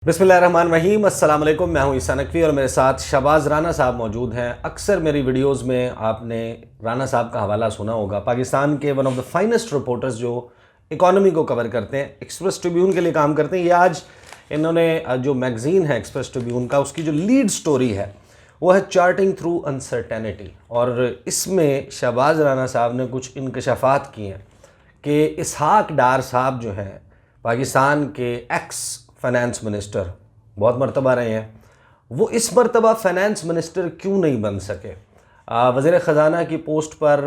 बिस्मिल्लाहिर्रहमानिर्रहीम, अस्सलाम वालेकुम। मैं हूं ईसा नकवी और मेरे साथ शहबाज राना साहब मौजूद हैं। अक्सर मेरी वीडियोस में आपने राना साहब का हवाला सुना होगा। पाकिस्तान के one of the finest reporters जो इकोनॉमी को कवर करते हैं, एक्सप्रेस ट्रिब्यून के लिए काम करते हैं। ये आज इन्होंने जो मैगज़ीन है एक्सप्रेस ट्रिब्यून का, उसकी जो लीड स्टोरी है वो है चार्टिंग थ्रू अनसर्टेनिटी। और इसमें शहबाज राना साहब ने कुछ इंकशाफात किए हैं कि इसहाक डार साहब जो हैं पाकिस्तान के एक्स फाइनेंस मिनिस्टर, बहुत मरतबा रहे हैं, वो इस मरतबा फाइनेंस मिनिस्टर क्यों नहीं बन सके, वज़ीर ख़जाना की पोस्ट पर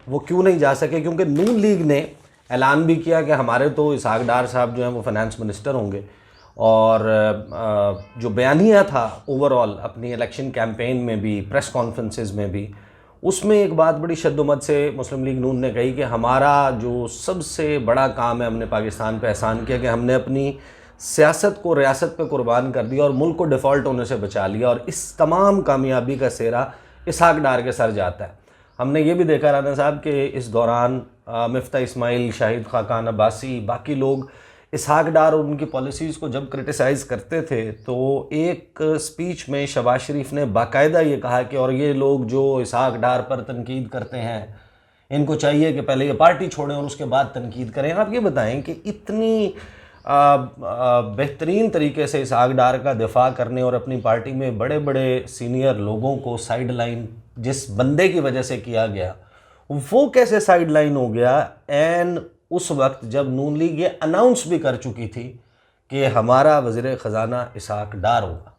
वो क्यों नहीं जा सके। क्योंकि नून लीग ने ऐलान भी किया कि हमारे तो इसहाक डार साहब जो हैं वो फाइनेंस मिनिस्टर होंगे। और जो बयानिया था ओवरऑल अपनी इलेक्शन कैंपेन में भी, प्रेस कॉन्फ्रेंसेस में भी, उसमें एक बात बड़ी शद्दुमत से मुस्लिम लीग नून ने कही कि हमारा जो सबसे बड़ा काम है, हमने पाकिस्तान पे एहसान किया कि हमने अपनी सियासत को रियासत पे कुर्बान कर दिया और मुल्क को डिफ़ॉल्ट होने से बचा लिया। और इस तमाम कामयाबी का सेहरा इसहाक डार के सर जाता है। हमने ये भी देखा राना साहब कि इस दौरान मिफ्ता इस्माइल, शाहिद खाकान अब्बासी, बाकी लोग इसहाक डार और उनकी पॉलिसीज़ को जब क्रिटिसाइज़ करते थे तो एक स्पीच में शहबाज शरीफ ने बाकायदा ये कहा कि और ये लोग जो इसहाक डार पर तनकीद करते हैं, इनको चाहिए कि पहले ये पार्टी छोड़ें और उसके बाद तनकीद करें। आप ये बताएं कि इतनी बेहतरीन तरीके से इसहाक डार का दिफा करने और अपनी पार्टी में बड़े बड़े सीनियर लोगों को साइड लाइन जिस बंदे की वजह से किया गया, वो कैसे साइड लाइन हो गया। एंड उस वक्त जब नून लीग ये अनाउंस भी कर चुकी थी कि हमारा वज़ीर ख़जाना इसहाक डार होगा।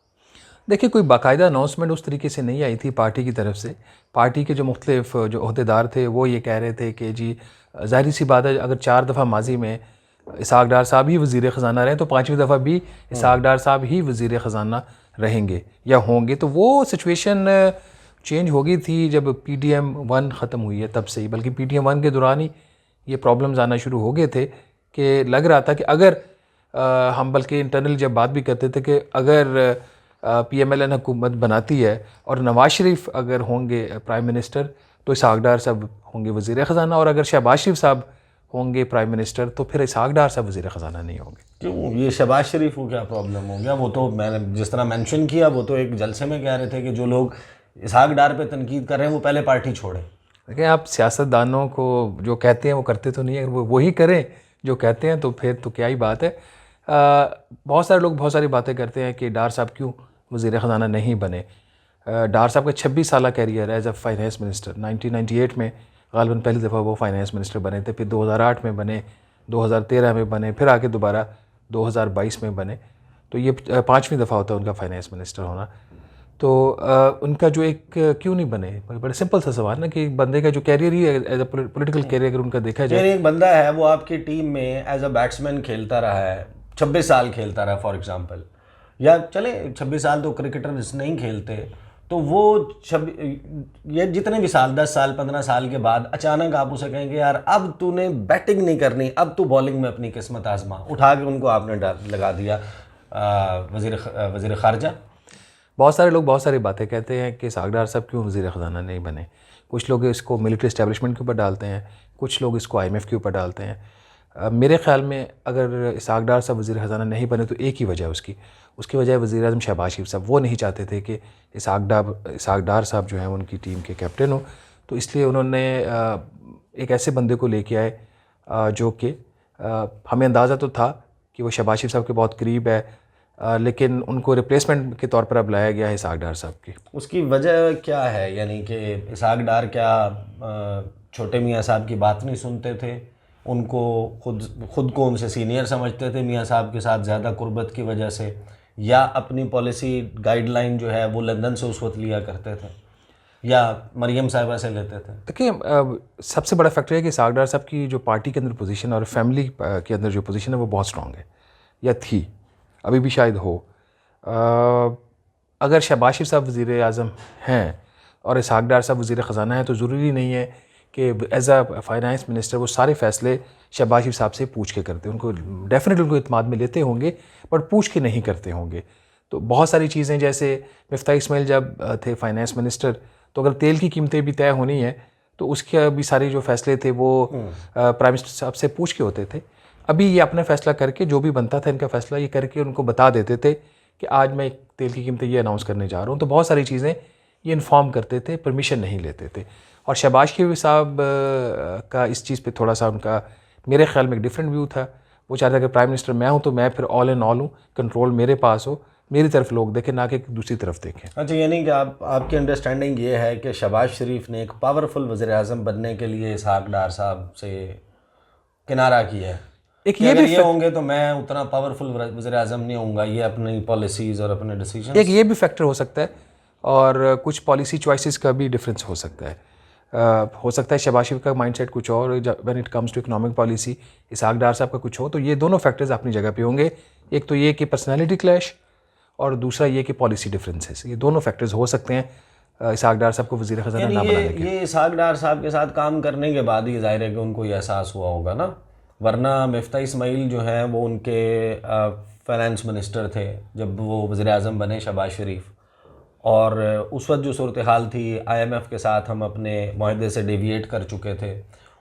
देखिए, कोई बाकायदा अनाउंसमेंट उस तरीके से नहीं आई थी पार्टी की तरफ से। पार्टी के जो मुख्तलिफ जो अहदेदार थे वो ये कह रहे थे कि जी ज़ाहिर सी बात है, अगर 4 दफ़ा माजी में इसहाक डार साहब ही वज़ीर ख़जाना रहे तो 5वीं दफ़ा भी इसहाक डार साहब ही वज़ीर ख़जाना रहेंगे या होंगे। तो वो सिचुएशन चेंज हो गई थी जब PDM 1 ख़त्म हुई है, तब से ही। बल्कि PDM 1 के दौरान ही ये प्रॉब्लम्स आना शुरू हो गए थे कि लग रहा था कि अगर हम बल्कि इंटरनल जब बात भी करते थे कि अगर PMLN हुकूमत बनाती है और नवाज शरीफ अगर होंगे प्राइम मिनिस्टर तो इसहाक डार साहब होंगे वज़ीर ख़जाना, और अगर शहबाज शरीफ साहब होंगे प्राइम मिनिस्टर तो फिर इसहाक डार साहब वज़ीर ख़जाना नहीं होंगे। क्यों, ये शहबाज शरीफ को क्या प्रॉब्लम हो गया? वो तो मैंने जिस तरह मेंशन किया, वो तो एक जलसे में कह रहे थे कि जो लोग इसहाक डार पे तनकीद कर रहे हैं वो पहले पार्टी छोड़ें। देखिए, आप सियासतदानों को जो कहते हैं वो करते तो नहीं है, अगर वो वही करें जो कहते हैं तो फिर तो क्या ही बात है। बहुत सारे लोग बहुत सारी बातें करते हैं कि डार साहब क्यों वज़ीर ख़जाना नहीं बने। डार साहब का 26 साल कैरियर है एज अ फाइनेंस मिनिस्टर। 1998 में ग़ालिबन पहली दफ़ा वो फाइनेंस मिनिस्टर बने थे, फिर 2008 में बने, 2013 में बने, फिर आके दोबारा 2022 में बने। तो ये 5वीं दफ़ा होता है उनका फाइनेंस मिनिस्टर होना। तो उनका जो एक क्यों नहीं बने, बड़ा सिंपल सा सवाल ना, कि बंदे का जो कैरियर ही एज अ पॉलिटिकल कैरियर अगर उनका देखा जाए। एक बंदा है वो आपकी टीम में एज अ बैट्समैन खेलता रहा है, 26 साल खेलता रहा फॉर एग्जांपल, या चले 26 साल तो क्रिकेटर्स नहीं खेलते, तो वो ये जितने भी साल, 10 साल 15 साल के बाद अचानक आप उसे कहेंगे यार अब तूने बैटिंग नहीं करनी, अब तू बॉलिंग में अपनी किस्मत आजमा, उठा के उनको आपने लगा दिया वज़ीर ख़ारजा। बहुत सारे लोग बहुत सारी बातें कहते हैं कि इसहाक डार साहब क्यों वज़ीर ख़जाना नहीं बने। कुछ लोग इसको मिलिट्री इस्टेब्लिशमेंट के ऊपर डालते हैं, कुछ लोग इसको IMF के ऊपर डालते हैं। मेरे ख़्याल में अगर इसहाक डार साहब वज़ीर ख़जाना नहीं बने तो एक ही वजह है उसकी वजह है वज़ीर आज़म शहबाज शरीफ साहब। वो नहीं चाहते थे कि इसहाक डार साहब जो हैं उनकी टीम के कैप्टन हो, तो इसलिए उन्होंने एक ऐसे बंदे को लेके आए जो कि हमें अंदाज़ा तो था कि वो शहबाज शरीफ साहब के बहुत करीब है, लेकिन उनको रिप्लेसमेंट के तौर पर अब लाया गया है इसहाक डार साहब की। उसकी वजह क्या है? यानी कि इसहाक डार क्या छोटे मियाँ साहब की बात नहीं सुनते थे? उनको खुद को उनसे सीनियर समझते थे मियाँ साहब के साथ ज़्यादा कुर्बत की वजह से, या अपनी पॉलिसी गाइडलाइन जो है वो लंदन से उस वक्त लिया करते थे या मरियम साहिबा से लेते थे? देखिए, सबसे बड़ा फैक्टर है कि इसहाक डार साहब की जो पार्टी के अंदर पोजीशन और फैमिली के अंदर जो पोजीशन है वो बहुत स्ट्रॉन्ग है, या थी, अभी भी शायद हो। अगर शहबाज शरीफ साहब वज़ीर आज़म हैं और इसहाक डार साहब वज़ीर ख़जाना है तो ज़रूरी नहीं है कि एज अ फाइनेंस मिनिस्टर वो सारे फ़ैसले शहबाज शरीफ साहब से पूछ के करते। उनको डेफिनेटली उनको इत्मीनान में लेते होंगे, बट पूछ के नहीं करते होंगे। तो बहुत सारी चीज़ें, जैसे मिफ्ता इस्माइल जब थे फाइनेंस मिनिस्टर, तो अगर तेल की कीमतें भी तय होनी है तो उसके भी सारे जो फ़ैसले थे वो प्राइम मिनिस्टर साहब से पूछ के होते थे। अभी ये अपना फ़ैसला करके जो भी बनता था इनका फ़ैसला ये करके उनको बता देते थे कि आज मैं तेल की कीमतें ये अनाउंस करने जा रहा हूँ। तो बहुत सारी चीज़ें ये इन्फॉर्म करते थे, परमिशन नहीं लेते थे। और शहबाज शरीफ साहब का इस चीज़ पे थोड़ा सा उनका मेरे ख्याल में एक डिफरेंट व्यू था। वो चाहते थे कि प्राइम मिनिस्टर मैं हूँ तो मैं फिर ऑल इन ऑल हूँ, कंट्रोल मेरे पास हो, मेरी तरफ लोग देखें ना कि दूसरी तरफ देखें। अच्छा, यानी कि आपकी अंडरस्टैंडिंग ये है कि शहबाज शरीफ ने एक पावरफुल वज़ीर-ए-आज़म बनने के लिए इसहाक डार साहब से किनारा किया है। एक ये अगर भी ये होंगे तो मैं उतना पावरफुल वज़ीर-ए-आज़म नहीं होऊंगा, ये अपनी पॉलिसीज़ और अपने डिसीजन। एक ये भी फैक्टर हो सकता है और कुछ पॉलिसी चॉइसेस का भी डिफरेंस हो सकता है। हो सकता है शहबाज शरीफ का माइंडसेट कुछ और when it comes to economic policy, Ishaq Dar sahab का कुछ हो। तो ये दोनों फैक्टर्स अपनी जगह पे होंगे। एक तो ये कि पर्सनैलिटी क्लैश और दूसरा ये कि पॉलिसी डिफरेंसेस। ये दोनों फैक्टर्स हो सकते हैं इसहाक डार साहब को वज़ीर ख़ज़ाना ना बनाने के। ये इसहाक डार साहब के साथ काम करने के बाद ही ज़ाहिर है कि उनको ये एहसास हुआ होगा ना, वरना मिफ्ता इस्माइल जो हैं वो उनके फाइनेंस मिनिस्टर थे जब वो वज़ीर-ए-आज़म बने शहबाज शरीफ। और उस वक्त जो सूरत हाल थी, IMF के साथ हम अपने मुआहदे से डेविएट कर चुके थे,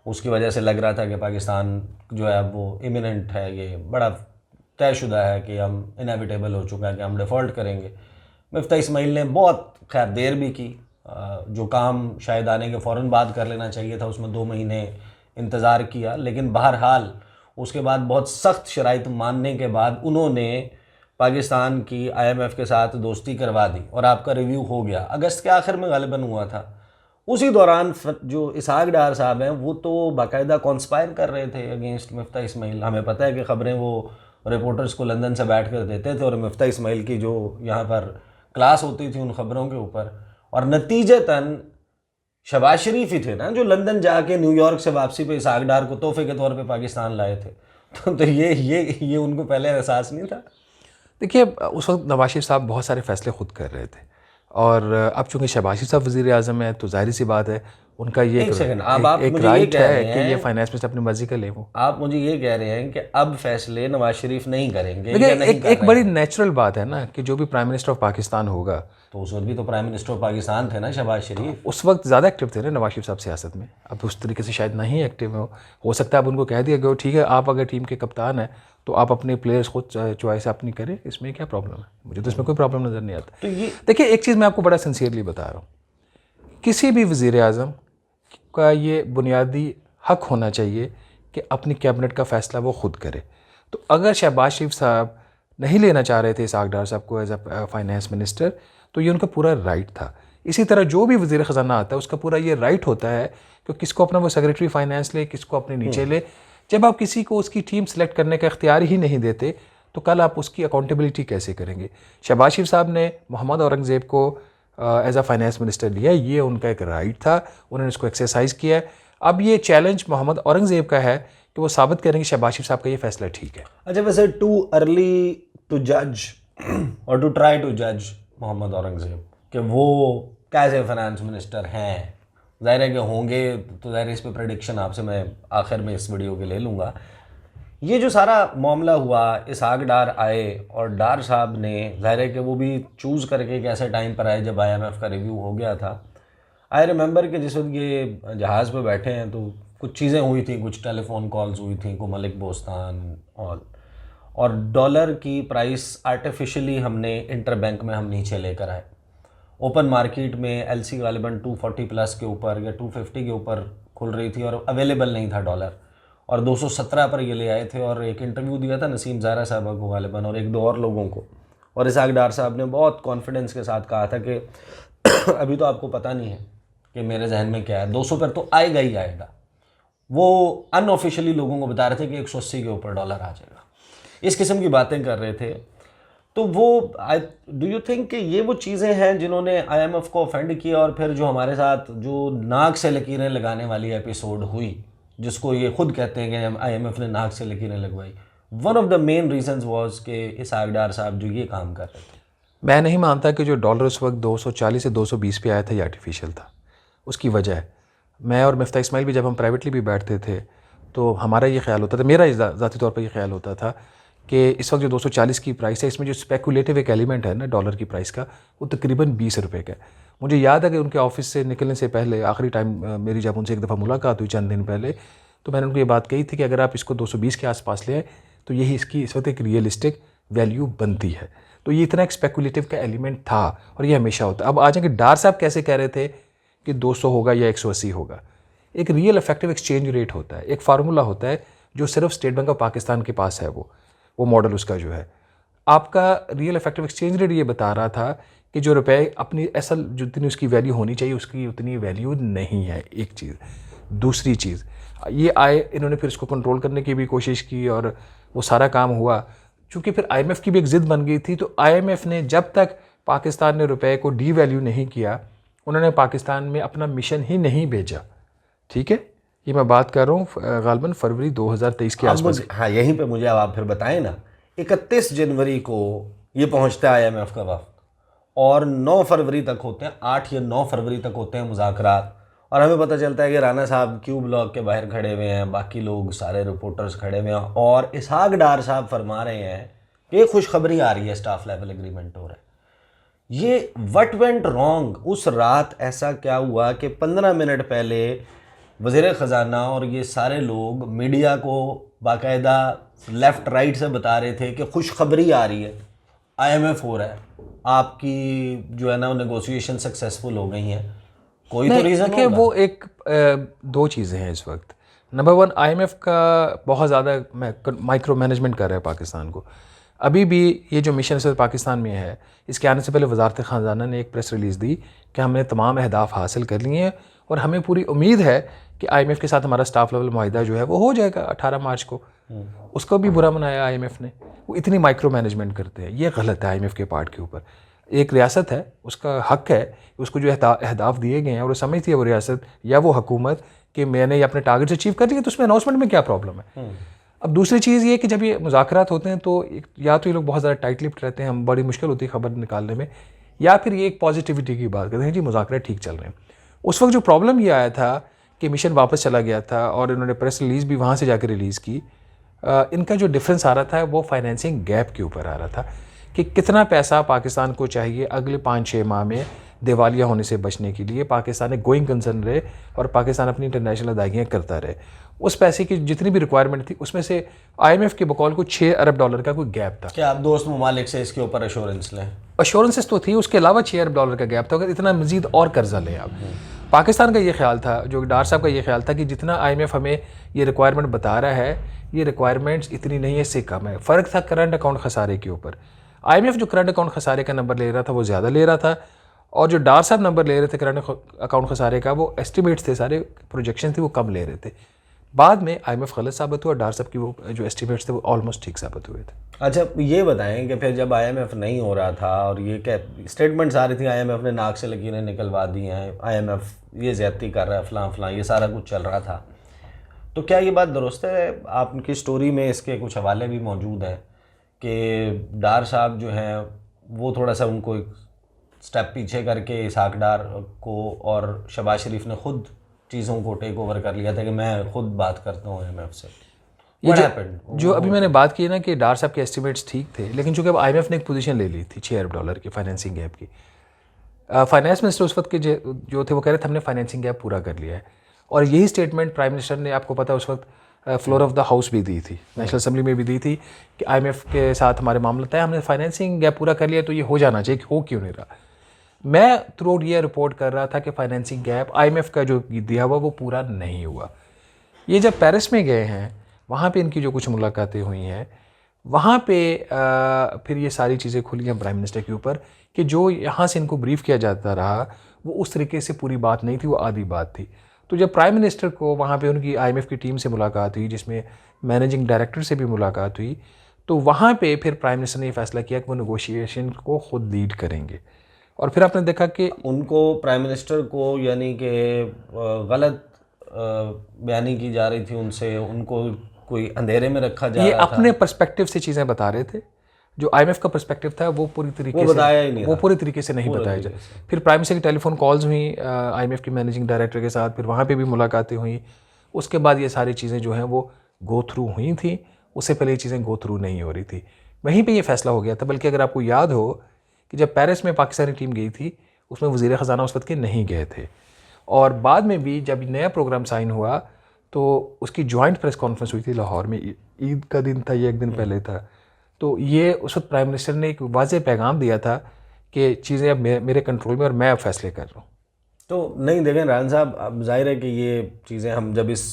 उसकी वजह से लग रहा था कि पाकिस्तान जो है वो इमिनेंट है, ये बड़ा तयशुदा है कि हम इनएविटेबल हो चुका है कि हम डिफ़ॉल्ट करेंगे। मिफ्ता इस्माइल ने बहुत खैर देर भी की, जो काम शायद आने के फ़ौरन बाद कर लेना चाहिए था उसमें 2 महीने इंतज़ार किया, लेकिन बहरहाल उसके बाद बहुत सख्त शराइत मानने के बाद उन्होंने पाकिस्तान की IMF के साथ दोस्ती करवा दी और आपका रिव्यू हो गया। अगस्त के आखिर में गालिबन हुआ था। उसी दौरान जो इसहाक डार साहब हैं वो तो बाकायदा कॉन्स्पायर कर रहे थे अगेंस्ट मिफ्ता इस्माइल। हमें पता है कि ख़बरें वो रिपोर्टर्स को लंदन से बैठ कर देते थे और मिफ्ता इस्माइल की जो यहाँ पर क्लास होती थी उन ख़बरों के ऊपर, और नतीजतन शहबाज शरीफ ही थे ना जो लंदन जाके न्यूयॉर्क से वापसी पे इसहाक डार को तोहफे के तौर पे पाकिस्तान लाए थे। तो ये उनको पहले एहसास नहीं था। देखिए उस वक्त नवाज शरीफ साहब बहुत सारे फ़ैसले ख़ुद कर रहे थे और अब चूँकि शहबाज शरीफ साहब वज़ीर-ए-आज़म है तो जाहिर सी बात है उनका ये एक सेकंड, आप एक मुझे ये राइट कह रहे है कि हैं, ये फाइनेंस मिनिस्टर अपनी मर्जी का ले वो। आप मुझे ये कह रहे हैं कि अब फैसले नवाज शरीफ नहीं करेंगे या देखिए नहीं कर एक रहे बड़ी हैं? नेचुरल बात है ना कि जो भी प्राइम मिनिस्टर ऑफ पाकिस्तान होगा, तो उस वक्त भी तो प्राइम मिनिस्टर ऑफ पाकिस्तान थे ना शहबाज शरीफ। उस वक्त ज़्यादा एक्टिव थे ना नवाज शरीफ साहब सियासत में। अब उस तरीके से शायद नहीं एक्टिव हो सकता है अब उनको कह दिया गया ठीक है आप अगर टीम के कप्तान हैं तो आप अपने प्लेयर्स खुद चॉइस अपनी करें, इसमें क्या प्रॉब्लम है? मुझे तो इसमें कोई प्रॉब्लम नज़र नहीं आता। तो ये देखिए एक चीज़ मैं आपको बड़ा सिंसियरली बता रहा हूँ, किसी भी वज़ीर-ए-आज़म का ये बुनियादी हक होना चाहिए कि अपनी कैबिनेट का फ़ैसला वो ख़ुद करे। तो अगर शहबाज शरीफ साहब नहीं लेना चाह रहे थे इसहाक डार साहब को एज अ फाइनेंस मिनिस्टर तो ये उनका पूरा राइट था। इसी तरह जो भी वज़ीर ख़ज़ाना आता है उसका पूरा ये राइट होता है कि किसको अपना वो सेक्रेटरी फाइनेंस ले, किसको अपने नीचे ले। जब आप किसी को उसकी टीम सेलेक्ट करने का इख्तियार ही नहीं देते तो कल आप उसकी अकाउंटेबिलिटी कैसे करेंगे? शहबाज शरीफ साहब ने मोहम्मद औरंगज़ेब को एज अ फाइनेंस मिनिस्टर लिया, ये उनका एक राइट था, उन्होंने इसको एक्सरसाइज किया है। अब ये चैलेंज मोहम्मद औरंगज़ेब का है कि वो साबित करेंगे शहबाज शरीफ साहब का ये फ़ैसला ठीक है। अच्छा, वैसे टू अर्ली टू जज और टू ट्राई टू जज मोहम्मद औरंगज़ेब कि वो कैसे फाइनेंस मिनिस्टर हैं, ज़ाहिर है कि होंगे तो ज़ाहिर इस पर प्रेडिक्शन आपसे मैं आखिर में इस वीडियो के ले लूँगा। ये जो सारा मामला हुआ, इसहाक डार आए और डार साहब ने ज़ाहिर है कि वो भी चूज़ करके एक ऐसे टाइम पर आए जब IMF का रिव्यू हो गया था। आई रिमेंबर कि जिस वक्त ये जहाज़ पे बैठे हैं तो कुछ चीज़ें हुई थी, कुछ टेलीफोन कॉल्स हुई थी को मलिक बोस्तान और डॉलर की प्राइस आर्टिफिशियली हमने इंटर बैंक में हम नीचे लेकर आए। ओपन मार्केट में LC गालिबन 240 प्लस के ऊपर या 250 के ऊपर खुल रही थी और अवेलेबल नहीं था डॉलर, और 217 पर ये ले आए थे। और एक इंटरव्यू दिया था नसीम ज़ारा साहबा को गालिबन और एक दो और लोगों को, और इसहाक डार साहब ने बहुत कॉन्फिडेंस के साथ कहा था कि अभी तो आपको पता नहीं है कि मेरे जहन में क्या है, 200 पर तो आएगा ही आएगा। वो अनऑफिशियली लोगों को बता रहे थे कि 180 के ऊपर डॉलर आ जाएगा, इस किस्म की बातें कर रहे थे। तो वो डू यू थिंक कि ये वो चीज़ें हैं जिन्होंने IMF को ऑफेंड किया, और फिर जो हमारे साथ जो नाक से लकीरें लगाने वाली एपिसोड हुई, जिसको ये खुद कहते हैं कि IMF ने नाक से लकीरें लगवाई, one of the main reasons was कि इसहाक डार साहब जो ये काम कर रहे थे। मैं नहीं मानता कि जो डॉलर उस वक्त 240 से 220 पे आया था ये आर्टिफिशियल था। उसकी वजह है, मैं और मिफ्ता इस्माइल भी जब हम प्राइवेटली भी बैठते थे तो हमारा ये ख्याल होता था, मेरा ज़ाती तौर पर ये ख्याल होता था कि इस वक्त जो 240 की प्राइस है इसमें जो स्पेकुलेटिव एक एलिमेंट है ना डॉलर की प्राइस का, वो तकरीबन 20 रुपये का है। मुझे याद है कि उनके ऑफिस से निकलने से पहले आखिरी टाइम मेरी जब उनसे एक दफ़ा मुलाकात हुई चंद दिन पहले, तो मैंने उनको ये बात कही थी कि अगर आप इसको 220 के आसपास ले आए तो यही इसकी इस वक्त एक रियलिस्टिक वैल्यू बनती है। तो ये इतना एक स्पेकुलेटिव का एलिमेंट था और ये हमेशा होता है। अब आ जाएंगे डार साहब कैसे कह रहे थे कि 200 होगा या 180 होगा। एक रियल इफेक्टिव एक्सचेंज रेट होता है, एक फार्मूला होता है जो सिर्फ स्टेट बैंक ऑफ पाकिस्तान के पास है, वो मॉडल उसका जो है। आपका रियल इफेक्टिव एक्सचेंज रेट ये बता रहा था कि जो रुपए अपनी असल जितनी उसकी वैल्यू होनी चाहिए उसकी उतनी वैल्यू नहीं है, एक चीज़। दूसरी चीज़ ये आए, इन्होंने फिर इसको कंट्रोल करने की भी कोशिश की और वो सारा काम हुआ। चूँकि फिर IMF की भी एक ज़िद बन गई थी, तो IMF ने जब तक पाकिस्तान ने रुपए को डी वैल्यू नहीं किया, उन्होंने पाकिस्तान में अपना मिशन ही नहीं भेजा। ठीक है, ये मैं बात कर रहा हूँ गालबन फरवरी 2023 के आसपास। हाँ, यहीं पे मुझे अब आप फिर बताएं ना। 31 जनवरी को ये पहुंचता है IMF का वफ्द और 9 फरवरी तक होते हैं, 8 या 9 फरवरी तक होते हैं मुज़ाकरात। और हमें पता चलता है कि राना साहब क्यू ब्लॉक के बाहर खड़े हुए हैं, बाकी लोग सारे रिपोर्टर्स खड़े हुए हैं और इसहाक डार साहब फरमा रहे हैं कि खुशखबरी आ रही है, स्टाफ लेवल एग्रीमेंट हो रहा है। ये व्हाट वेंट रॉन्ग? उस रात ऐसा क्या हुआ कि 15 मिनट पहले वज़ीर ख़जाना और ये सारे लोग मीडिया को बाकायदा लेफ़्ट राइट से बता रहे थे कि खुशखबरी आ रही है, IMF हो रहा है, आपकी जो है ना नेगोशिएशन सक्सेसफुल हो गई हैं। कोई तो रीज़न होगा। वो एक दो चीज़ें हैं इस वक्त। नंबर 1, IMF का बहुत ज़्यादा माइक्रो मैनेजमेंट कर रहा है पाकिस्तान को। अभी भी ये जो मिशन सिर्फ पाकिस्तान में है, इसके आने से पहले वजारत ख़जाना ने एक प्रेस रिलीज़ दी कि हमने तमाम अहदाफ हासिल कर लिए हैं और हमें पूरी उम्मीद है कि IMF के साथ हमारा स्टाफ लेवल मुआहिदा जो है वो हो जाएगा 18 मार्च को। उसको भी बुरा मनाया IMF ने। वो इतनी माइक्रो मैनेजमेंट करते हैं, ये गलत है IMF के पार्ट के ऊपर। एक रियासत है, उसका हक है, उसको जो अहदाफ दिए गए हैं और वो समझती है वो रियासत या वो हुकूमत कि मैंने ये अपने टारगेट्स अचीव कर लिए, तो उसमें अनाउंसमेंट में क्या प्रॉब्लम है। अब दूसरी चीज़ ये कि जब ये मुज़ाकरात होते हैं तो या तो ये लोग बहुत ज़्यादा टाइट लिप्ड रहते हैं, हम बड़ी मुश्किल होती है खबर निकालने में, या फिर ये एक पॉजिटिविटी की बात करते हैं जी मुज़ाकरात ठीक चल रहे हैं। उस वक्त जो प्रॉब्लम ये आया था कि मिशन वापस चला गया था और इन्होंने प्रेस रिलीज़ भी वहाँ से जाकर रिलीज़ की। इनका जो डिफरेंस आ रहा था वो फाइनेंसिंग गैप के ऊपर आ रहा था कि कितना पैसा पाकिस्तान को चाहिए अगले 5-6 माह में दिवालिया होने से बचने के लिए। पाकिस्तान एक गोइंग कंसर्न रहे और पाकिस्तान अपनी इंटरनेशनल अदायगियाँ करता रहे। उस पैसे की जितनी भी रिक्वायरमेंट थी उसमें से IMF के बकौल को $6 अरब का कोई गैप था। क्या आप दोस्त ममालिक से इसके ऊपर एश्योरेंस लें? एश्योरेंसेस तो थी, उसके अलावा $6 अरब का गैप था। अगर इतना मजीद और कर्जा लें आप, पाकिस्तान का ये ख्याल था, जो डार साहब का ये ख्याल था कि जितना IMF हमें ये रिक्वायरमेंट बता रहा है, ये रिक्वायरमेंट्स इतनी नहीं है, इससे कम है। फ़र्क था करंट अकाउंट खसारे के ऊपर। IMF जो करंट अकाउंट खसारे का नंबर ले रहा था वो ज़्यादा ले रहा था और जो डार साहब नंबर ले रहे थे करंट अकाउंट खसारे का, वो एस्टिमेट्स थे, सारे प्रोजेक्शन थी, वो कम ले रहे थे। बाद में IMF गलत साबित हुआ, डार साहब की वो जो एस्टिमेट्स थे वो ऑलमोस्ट ठीक साबित हुए थे। अच्छा, ये बताएं कि फिर जब IMF नहीं हो रहा था और ये क्या स्टेटमेंट्स आ रही थी, IMF ने नाक से लकीरें निकलवा दी हैं, IMF ये ज़्यादती कर रहा है, फ़लाँ फ़लाँ, ये सारा कुछ चल रहा था, तो क्या ये बात दुरुस्त है? आपकी स्टोरी में इसके कुछ हवाले भी मौजूद हैं कि डार साहब जो हैं वो थोड़ा सा उनको एक स्टेप पीछे करके इसहाक डार को और शहबाज शरीफ ने खुद चीज़ों को टेक ओवर कर लिया था कि मैं खुद बात करता हूँ IMF से। जो अभी मैंने बात की ना कि डार साहब के एस्टिमेट्स ठीक थे, लेकिन चूंकि अब IMF ने एक पोजीशन ले ली थी $6 अरब की फाइनेंसिंग गैप की। फाइनेंस मिनिस्टर उस वक्त के जो थे वो कह रहे थे हमने फाइनेंसिंग गैप पूरा कर लिया है और यही स्टेटमेंट प्राइम मिनिस्टर ने, आपको पता है, उस वक्त फ्लोर ऑफ द हाउस भी दी थी, नेशनल असेंबली में भी दी थी कि IMF के साथ हमारे मामला तय, हमने फाइनेंसिंग गैप पूरा कर लिया तो ये हो जाना चाहिए, हो क्यों नहीं रहा। मैं थ्रू आउट ये रिपोर्ट कर रहा था कि फाइनेंसिंग गैप IMF का जो दिया हुआ वो पूरा नहीं हुआ। ये जब पेरिस में गए हैं, वहाँ पे इनकी जो कुछ मुलाकातें हुई हैं, वहाँ पे फिर ये सारी चीज़ें खुली हैं प्राइम मिनिस्टर के ऊपर कि जो यहाँ से इनको ब्रीफ किया जाता रहा वो उस तरीके से पूरी बात नहीं थी, वो आधी बात थी। तो जब प्राइम मिनिस्टर को वहाँ पे उनकी IMF की टीम से मुलाकात हुई, जिसमें मैनेजिंग डायरेक्टर से भी मुलाकात हुई, तो वहाँ पे फिर प्राइम मिनिस्टर ने ये फैसला किया कि वो नेगोशिएशन को खुद लीड करेंगे। और फिर आपने देखा कि उनको प्राइम मिनिस्टर को यानी कि गलत बयानी की जा रही थी उनसे, उनको कोई अंधेरे में रखा जा ये रहा अपने पर्सपेक्टिव से चीज़ें बता रहे थे। जो IMF का पर्सपेक्टिव था वो पूरी तरीके से बताया ही नहीं, वो पूरी तरीके से नहीं बताया जाए। फिर प्राइम मिनिस्टर की टेलीफोन कॉल्स हुई IMF की मैनेजिंग डायरेक्टर के साथ, फिर वहाँ पे भी मुलाकातें हुई। उसके बाद ये सारी चीज़ें जो हैं वो गो थ्रू हुई थी, उससे पहले ये चीज़ें गो थ्रू नहीं हो रही थी। वहीं पर ये फैसला हो गया था। बल्कि अगर आपको याद हो कि जब पेरिस में पाकिस्तानी टीम गई थी उसमें वज़ीर ख़जाना उस वक्त के नहीं गए थे और बाद में भी जब नया प्रोग्राम साइन हुआ तो उसकी जॉइंट प्रेस कॉन्फ्रेंस हुई थी लाहौर में, ईद का दिन था, ये एक दिन पहले था। तो ये उस वक्त प्राइम मिनिस्टर ने एक वाज़ेह पैगाम दिया था कि चीज़ें अब मेरे कंट्रोल में और मैं अब फैसले कर रहा हूँ। तो नहीं देखें रान साहब, अब जाहिर है कि ये चीज़ें हम जब इस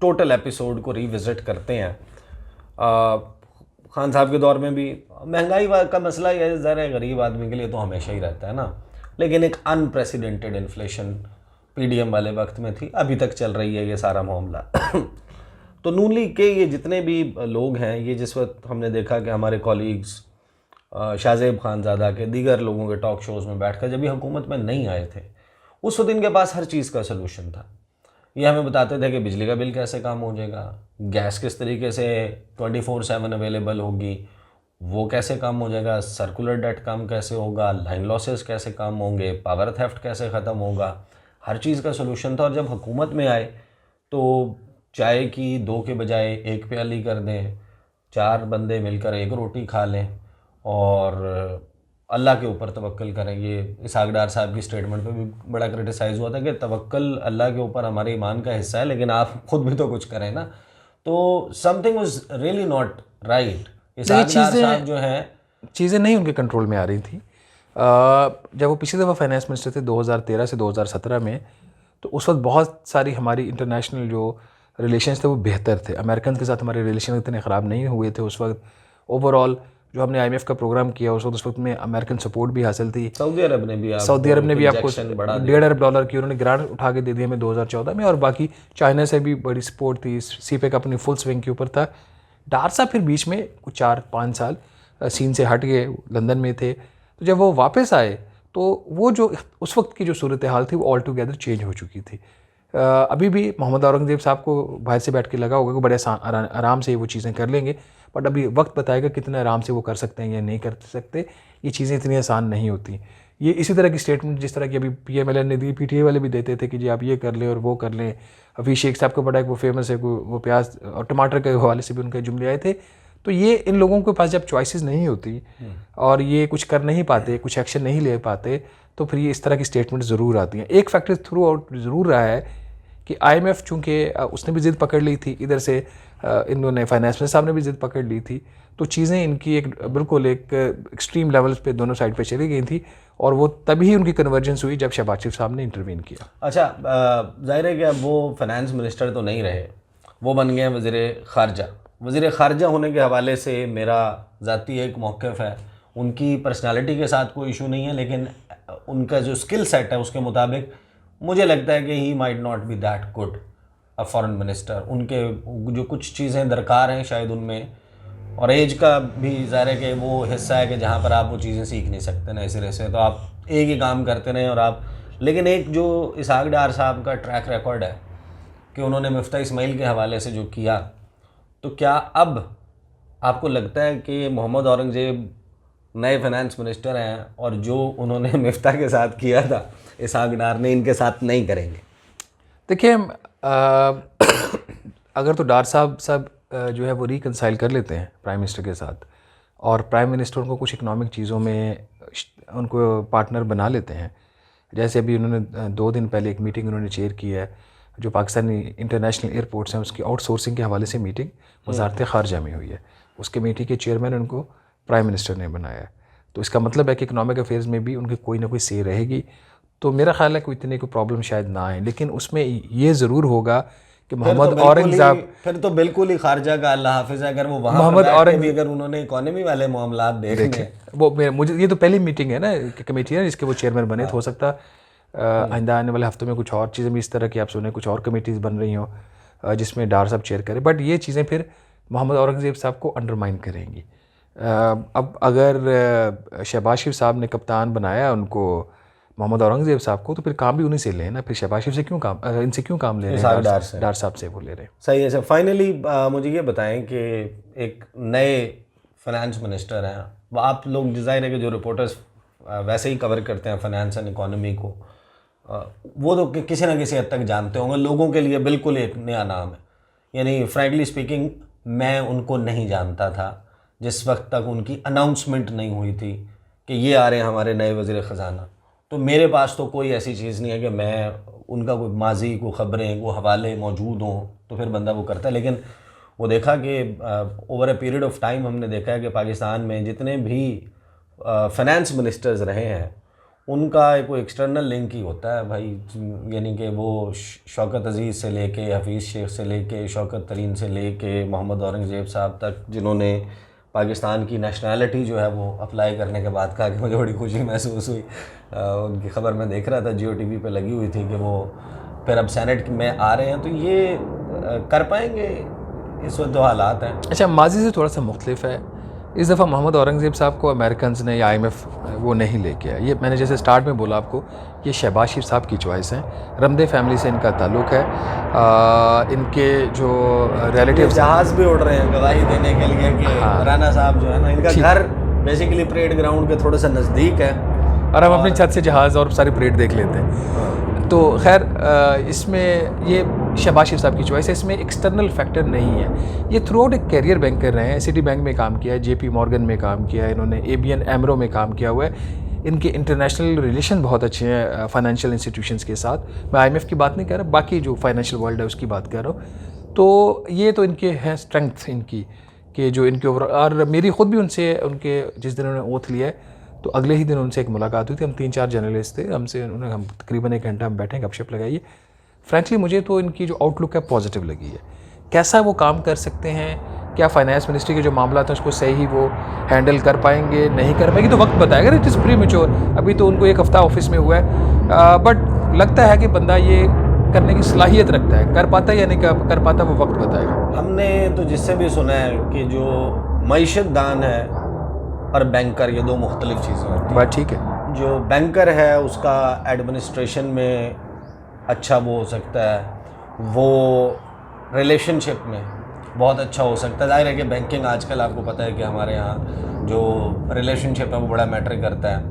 टोटल एपिसोड को रिविज़िट करते हैं, खान साहब के दौर में भी महंगाई का मसला ये ज़रा है, गरीब आदमी के लिए तो हमेशा ही रहता है ना, लेकिन एक अनप्रेसिडेंटेड इन्फ्लेशन पीडीएम वाले वक्त में थी, अभी तक चल रही है ये सारा मामला। तो नून लीग के ये जितने भी लोग हैं, ये जिस वक्त हमने देखा कि हमारे कॉलीग्स शाहजेब खानज़ादा के दीगर लोगों के टॉक शोज़ में बैठकर जब ये हुकूमत में नहीं आए थे, उस वक्त इनके पास हर चीज़ का सलूशन था। ये हमें बताते थे कि बिजली का बिल कैसे कम हो जाएगा, गैस किस तरीके से 24/7 अवेलेबल होगी, वो कैसे कम हो जाएगा, सर्कुलर डेट कम कैसे होगा, लाइन लॉसेस कैसे कम होंगे, पावर थेफ्ट कैसे ख़त्म होगा, हर चीज़ का सलूशन था। और जब हुकूमत में आए तो चाय की 2 के बजाय 1 प्याली कर दें, 4 बंदे मिलकर 1 रोटी खा लें और अल्लाह के ऊपर तवक्कल करें। ये इसहाक डार साहब की स्टेटमेंट पे भी बड़ा क्रिटिसाइज़ हुआ था कि तवक्कल अल्लाह के ऊपर हमारे ईमान का हिस्सा है, लेकिन आप खुद भी तो कुछ करें ना। तो something was really not right. Ishaq Dar साहब जो हैं, चीज़ें नहीं उनके कंट्रोल में आ रही थी। जब वो पिछली दफ़ा फाइनेंस मिनिस्टर थे 2013 से 2017 में, तो उस वक्त बहुत सारी हमारी इंटरनेशनल जो रिलेशंस थे वो बेहतर थे। अमेरिकन के साथ हमारे रिलेशन इतने ख़राब नहीं हुए थे उस वक्त। ओवरऑल जो हमने IMF का प्रोग्राम किया उस वक्त में अमेरिकन सपोर्ट भी हासिल थी। सऊदी अरब ने भी आपको $1.5 अरब की उन्होंने ग्रांट उठा के दे दी हमें 2014 में, और बाकी चाइना से भी बड़ी सपोर्ट थी। CPEC अपनी फुल स्विंग के ऊपर था। डार साहब फिर बीच में कुछ 4-5 साल सीन से हट गए, लंदन में थे। तो जब वो वापस आए तो वो जो उस वक्त की जो सूरत हाल थी वो ऑल टुगेदर चेंज हो चुकी थी। अभी भी मोहम्मद औरंगज़ेब साहब को बाहर से बैठ के लगा होगा कि बड़े आराम से वो चीज़ें कर लेंगे, बट अभी वक्त बताएगा कितना आराम से वो कर सकते हैं या नहीं कर सकते। ये चीज़ें इतनी आसान नहीं होती। ये इसी तरह की स्टेटमेंट जिस तरह की अभी PMLN ने दी, PTI वाले भी देते थे कि जी आप ये कर लें और वो कर लें। अभी शेख साहब को पता है कि वो फेमस है, वो प्याज और टमाटर के हवाले से भी उनके जुमले आए थे। तो ये इन लोगों के पास जब चॉइसेस नहीं होती और ये कुछ कर नहीं पाते, कुछ एक्शन नहीं ले पाते, तो फिर ये इस तरह की स्टेटमेंट ज़रूर आती हैं। एक फैक्टर थ्रू आउट ज़रूर रहा है कि IMF चूँकि उसने भी ज़िद पकड़ ली थी, इधर से इन्होंने फाइनेंस मिनिस्टर साहब ने भी ज़िद पकड़ ली थी, तो चीज़ें इनकी एक बिल्कुल एक एक्सट्रीम लेवल्स पे दोनों साइड पे चली गई थी, और वो तभी उनकी कन्वर्जेंस हुई जब शहबाज शरीफ साहब ने इंटरवीन किया। अच्छा, जाहिर है कि अब वो फाइनेंस मिनिस्टर तो नहीं रहे, वो बन गए वज़ीर ख़ारजा। वज़ीर ख़ारजा होने के हवाले से मेरा ज़ाती एक मौक़िफ़ है। उनकी पर्सनालिटी के साथ कोई इशू नहीं है, लेकिन उनका जो स्किल सेट है उसके मुताबिक मुझे लगता है कि he might not be that good a foreign minister. उनके जो कुछ चीज़ें दरकार हैं शायद उनमें, और एज का भी ज़ाहिर है कि वो हिस्सा है कि जहाँ पर आप वो चीज़ें सीख नहीं सकते ना इस तरह से, तो आप एक ही काम करते रहें और आप। लेकिन एक जो इसहाक डार साहब का ट्रैक रिकॉर्ड है कि उन्होंने मिफ्ता इस्माइल के हवाले से जो किया, तो क्या अब आपको लगता है कि मोहम्मद औरंगज़ेब नए फाइनेंस मिनिस्टर हैं और जो उन्होंने मिफ्ता के साथ किया था इसहाक डार ने इनके साथ नहीं करेंगे? देखिए, अगर तो डार साहब जो है वो रिकंसाइल कर लेते हैं प्राइम मिनिस्टर के साथ, और प्राइम मिनिस्टर उनको कुछ इकनॉमिक चीज़ों में उनको पार्टनर बना लेते हैं, जैसे अभी उन्होंने 2 दिन पहले एक मीटिंग उन्होंने चेयर की है जो पाकिस्तानी इंटरनेशनल एयरपोर्ट्स हैं उसकी आउटसोर्सिंग के हवाले से मीटिंग वज़ारत ख़ारजा में हुई है। उस कमेटी के चेयरमैन उनको प्राइम मिनिस्टर ने बनाया है। तो इसका मतलब है कि इकनॉमिक अफेयर्स में भी उनकी कोई ना कोई से रहेगी। तो मेरा ख्याल है कि इतनी कोई प्रॉब्लम शायद ना आए, लेकिन उसमें ये ज़रूर होगा कि मोहम्मद औरंगज़ेब फिर तो बिल्कुल ही खारजा का अल्लाह हाफिज़ है। अगर वो वहाँ मोहम्मद औरंगज़ेब अगर उन्होंने इकोनॉमी वाले मामला देखने, वो मुझे ये तो पहली मीटिंग है ना कमेटी है जिसके वो चेयरमैन बने, तो हो सकता आइंदा आने वाले हफ्तों में कुछ और चीज़ें भी इस तरह की आप सुने, कुछ और कमेटीज़ बन रही हों जिसमें डार साहब चेयर करें, बट ये चीज़ें फिर मोहम्मद औरंगज़ेब साहब को अंडरमाइन करेंगी। अब अगर शहबाज शरीफ साहब ने कप्तान बनाया उनको मोहम्मद औरंगज़ेब साहब को, तो फिर काम भी उन्हीं से लें ना, फिर शहबाज शरीफ से क्यों काम, इनसे क्यों काम ले रहे हैं, डार साहब से वो ले रहे हैं। सही है सर। फाइनली मुझे ये बताएं कि एक नए फाइनेंस मिनिस्टर हैं, वो आप लोग डिज़ाइन है कि जो रिपोर्टर्स वैसे ही कवर करते हैं फाइनेंस एंड इकोनॉमी को, वो तो किसी न किसी हद तक जानते होंगे। लोगों के लिए बिल्कुल एक नया नाम है, यानी फ्रैंकली स्पीकिंग मैं उनको नहीं जानता था जिस वक्त तक उनकी अनाउंसमेंट नहीं हुई थी कि ये आ रहे हैं हमारे नए वज़ीर ख़जाना। तो मेरे पास तो कोई ऐसी चीज़ नहीं है कि मैं उनका कोई माजी को ख़बरें को हवाले मौजूद हों तो फिर बंदा वो करता है। लेकिन वो देखा कि over a period of time हमने देखा है कि पाकिस्तान में जितने भी फाइनेंस मिनिस्टर्स रहे हैं उनका कोई एक्सटर्नल लिंक ही होता है भाई, यानी कि वो शौकत अज़ीज़ से लेके हफीज़ शेख से लेके शौकत तरीन से लेके मोहम्मद औरंगज़ेब साहब तक, जिन्होंने पाकिस्तान की नेशनैलिटी जो है वो अप्लाई करने के बाद कहा कि मुझे बड़ी खुशी महसूस हुई। उनकी ख़बर मैं देख रहा था जियो टीवी पे लगी हुई थी कि वो फिर अब सेनेट में आ रहे हैं, तो ये कर पाएंगे? इस वक्त तो हालात हैं। अच्छा, माजी से थोड़ा सा मुख्तलिफ है। इस दफ़ा मोहम्मद औरंगज़ेब साहब को अमेरिकन ने या IMF वो नहीं लेके आया। ये मैंने जैसे स्टार्ट में बोला आपको, ये शहबाज शरीफ साहब की चॉइस है, रमदे फैमिली से इनका ताल्लुक़ है। इनके जो रिलेटिव जहाज़ भी उड़ रहे हैं गवाही देने के लिए कि राना साहब जो है ना, इनका घर बेसिकली परेड ग्राउंड के थोड़ा सा नज़दीक है और हम अपनी छत से जहाज़ और सारी परेड देख लेते हैं। तो खैर इसमें ये शहबाज शरीफ साहब की चॉइस है, इसमें एक्सटर्नल फैक्टर नहीं है। ये थ्रू आउट एक कैरियर बैंकर रहे हैं, सिटी बैंक में काम किया है, JP मॉर्गन में काम किया है, इन्होंने ABN AMRO में काम किया हुआ है। इनके इंटरनेशनल रिलेशन बहुत अच्छे हैं फाइनेंशियल इंस्टीट्यूशंस के साथ। मैं IMF की बात नहीं कर रहा, बाकी जो फाइनेंशियल वर्ल्ड है उसकी बात कर रहा हूँ। तो ये तो इनके हैं स्ट्रेंथ इनकी कि जो इनके ऊपर, और मेरी ख़ुद भी उनसे उनके जिस दिन उन्होंने ओथ लिया है तो अगले ही दिन उनसे एक मुलाकात हुई थी। हम 3-4 जर्नलिस्ट थे, हमसे उन्होंने हम तकरीबन 1 घंटा हम बैठे गपशप लगाइए। फ्रैंकली मुझे तो इनकी जो आउटलुक है पॉजिटिव लगी है। कैसा वो काम कर सकते हैं, क्या फाइनेंस मिनिस्ट्री के जो मामला हैं उसको सही वो हैंडल कर पाएंगे नहीं कर पाएंगे तो वक्त बताएगा। इट इज़ प्रीमैच्योर, अभी तो उनको 1 हफ़्ता ऑफिस में हुआ है, बट लगता है कि बंदा ये करने की सलाहियत रखता है। कर पाता है या नहीं कर पाता वो वक्त बताएगा। हमने तो जिससे भी सुना है कि जो मईशत दान है और बैंकर, ये 2 मुख्तलिफ चीज़ें होती हैं। बात ठीक है। जो बैंकर है उसका एडमिनिस्ट्रेशन में अच्छा वो हो सकता है, वो रिलेशनशिप में बहुत अच्छा हो सकता है। जाहिर है कि बैंकिंग आजकल आपको पता है कि हमारे यहाँ जो रिलेशनशिप है वो बड़ा मैटर करता है,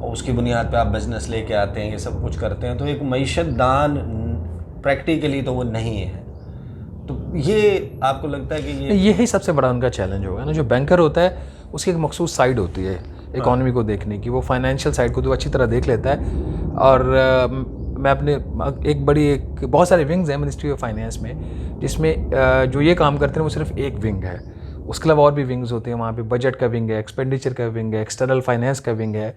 और उसकी बुनियाद पे आप बिज़नेस लेके आते हैं, ये सब कुछ करते हैं। तो एक मईशत दान प्रैक्टिकली तो वो नहीं है। तो ये आपको लगता है कि यही सबसे बड़ा उनका चैलेंज होगा ना। जो बैंकर होता है उसकी एक मखसूस साइड होती है इकॉनमी को देखने की, वो फाइनेंशियल साइड को तो अच्छी तरह देख लेता है। और मैं अपने बहुत सारे विंग्स हैं मिनिस्ट्री ऑफ फाइनेंस में, जिसमें जो ये काम करते हैं वो सिर्फ एक विंग है। उसके अलावा और भी विंग्स होते हैं वहाँ पे। बजट का विंग है, एक्सपेंडिचर का विंग है, एक्सटर्नल फाइनेंस का विंग है,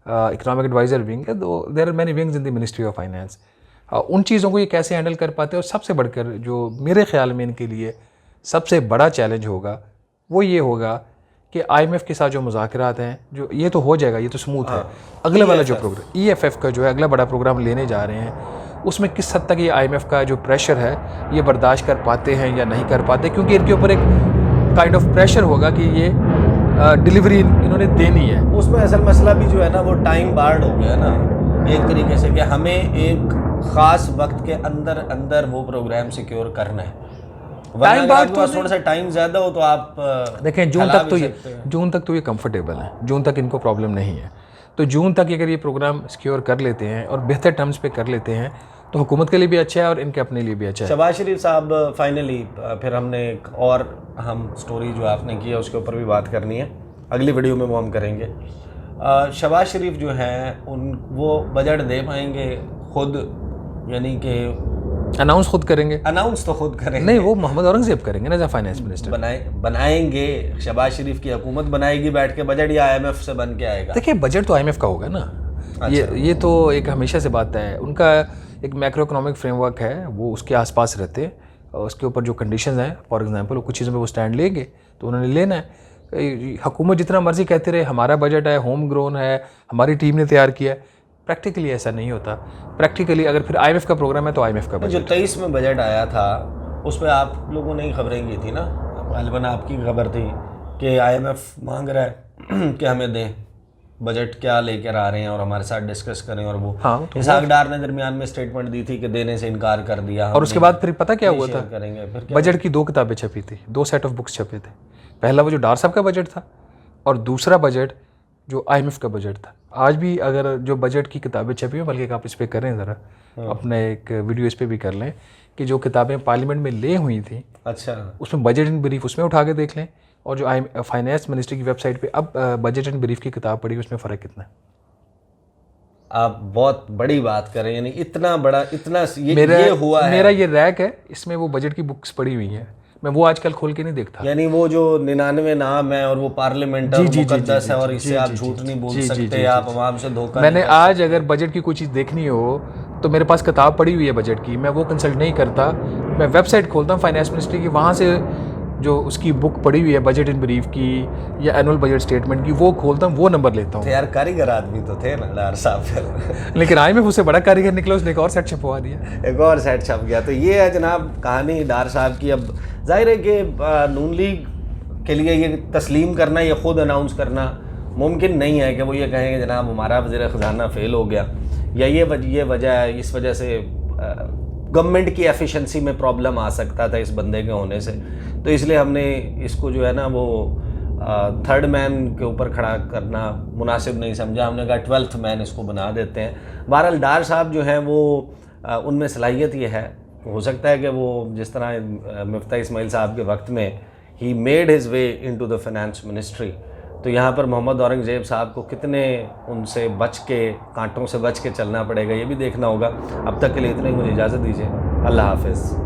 इकोनॉमिक एडवाइज़र विंग है। तो there are many wings in the ministry of finance. उन चीज़ों को ये कैसे हैंडल कर पाते हैं। और सबसे बढ़कर जो मेरे ख्याल में इनके लिए सबसे बड़ा चैलेंज होगा वो ये होगा कि IMF के साथ जो मुज़ाकरात हैं, जो ये तो हो जाएगा, ये तो स्मूथ है। अगले वाला जो प्रोग्राम EFF का जो है अगला बड़ा प्रोग्राम लेने जा रहे हैं, उसमें किस हद तक ये IMF का जो प्रेशर है ये बर्दाश्त कर पाते हैं या नहीं कर पाते, क्योंकि इनके ऊपर एक काइंड ऑफ प्रेशर होगा कि ये डिलीवरी इन्होंने देनी है। उसमें असल मसला भी जो है ना वो टाइम बार्ड हो गया ना एक तरीके से, कि हमें एक ख़ास वक्त के अंदर अंदर वो प्रोग्राम सिक्योर करना है। टाइम बाद तो थोड़ा सा टाइम ज़्यादा हो तो आप देखें जून तक तो ये कंफर्टेबल है, जून तक इनको प्रॉब्लम नहीं है। तो जून तक अगर ये प्रोग्राम सिक्योर कर लेते हैं और बेहतर टर्म्स पे कर लेते हैं तो हुकूमत के लिए भी अच्छा है और इनके अपने लिए भी अच्छा है। शहबाज शरीफ साहब फाइनली, फिर हमने एक और अहम स्टोरी जो आपने की है उसके ऊपर भी बात करनी है, अगली वीडियो में वो हम करेंगे। शहबाज शरीफ जो हैं वो बजट दे पाएंगे खुद, यानी कि अनाउंस खुद करेंगे? अनाउंस तो खुद करेंगे नहीं, वो मोहम्मद औरंगज़ेब करेंगे ना, फाइनेंस मिनिस्टर बनाएंगे। शहबाज शरीफ की हुकूमत बनाएगी बैठ के बजट, या IMF से बन के आएगा? देखिए बजट तो IMF का होगा ना। अच्छा। ये तो एक हमेशा से बात है। उनका एक मैक्रो इकोनॉमिक फ्रेमवर्क है, वो उसके आसपास रहते हैं और उसके ऊपर जो कंडीशंस हैं, फॉर एग्जांपल कुछ चीज़ों पे वो स्टैंड लेंगे तो उन्होंने लेना है। हुकूमत जितना मर्जी कहते रहे हमारा बजट है, होम ग्रोन है, हमारी टीम ने तैयार किया है, प्रैक्टिकली ऐसा नहीं होता। प्रैक्टिकली अगर फिर IMF का प्रोग्राम है तो IMF का बजट। जो 23 में बजट आया था उस पर आप लोगों ने खबरें की थी ना, गालिबन आपकी खबर थी कि IMF मांग रहा है कि हमें दें बजट, क्या लेकर आ रहे हैं और हमारे साथ डिस्कस करें। और वो इसहाक डार ने दरमियान में स्टेटमेंट दी थी कि देने से इनकार कर दिया। और उसके बाद फिर पता क्या हुआ था, करेंगे फिर बजट की 2 किताबें छपी थी, 2 सेट ऑफ बुक्स छपे थे। पहला वो जो डार साहब का बजट था और दूसरा बजट जो IMF का बजट था। आज भी अगर जो बजट की किताबें छपी हैं, बल्कि आप इस पर करें ज़रा, अपने एक वीडियो इस पर भी कर लें कि जो किताबें पार्लियामेंट में ले हुई थी, अच्छा, उसमें बजट इन ब्रीफ उसमें उठा के देख लें, और जो फाइनेंस मिनिस्ट्री की वेबसाइट पे अब बजट एंड ब्रीफ की किताब पढ़ी, उसमें फ़र्क कितना है? आप बहुत बड़ी बात कर रहे हैं, यानी इतना बड़ा, इतना मेरा ये हुआ है। मेरा ये रैक है, इसमें वो बजट की बुक्स पड़ी हुई हैं, मैं वो आजकल खोल के नहीं देखता। यानी वो जो 99 नाम है और वो पार्लियामेंट और मुकद्दस है और इससे आप झूठ नहीं बोल सकते, आप आवाम से धोखा मैंने आज अगर बजट की कोई चीज़ देखनी हो तो मेरे पास किताब पड़ी हुई है बजट की, मैं वो कंसल्ट नहीं करता, मैं वेबसाइट खोलता हूँ फाइनेंस मिनिस्ट्री की, वहाँ से जो उसकी बुक पड़ी हुई है बजट इन ब्रीफ की या एनुअल बजट स्टेटमेंट की, वो खोलता हूँ, वो नंबर लेता हूँ। तो यार कारीगर आदमी तो थे ना डार साहब फिर। लेकिन आए में उससे बड़ा कारीगर निकला, उसने एक और सेट छपवा दिया। एक और सेट छप गया। तो ये है जनाब कहानी डार साहब की। अब जाहिर है कि नून लीग के लिए ये तस्लीम करना, ये ख़ुद अनाउंस करना मुमकिन नहीं है कि वो ये कहें कि जनाब हमारा वज़ीर ख़जाना फ़ेल हो गया या ये वजह है, इस वजह से गवर्नमेंट की एफिशिएंसी में प्रॉब्लम आ सकता था इस बंदे के होने से। तो इसलिए हमने इसको जो है ना वो थर्ड मैन के ऊपर खड़ा करना मुनासिब नहीं समझा, हमने कहा 12th मैन इसको बना देते हैं। बहरहाल डार साहब जो हैं वो उनमें सलाहियत ये है, हो सकता है कि वो जिस तरह मुफ्ती इस्माइल साहब के वक्त में he made his way into the finance ministry, तो यहाँ पर मोहम्मद औरंगज़ेब साहब को कितने उनसे बच के, कांटों से बच के चलना पड़ेगा, ये भी देखना होगा। अब तक के लिए इतना ही, मुझे इजाज़त दीजिए। अल्लाह हाफ़िज़।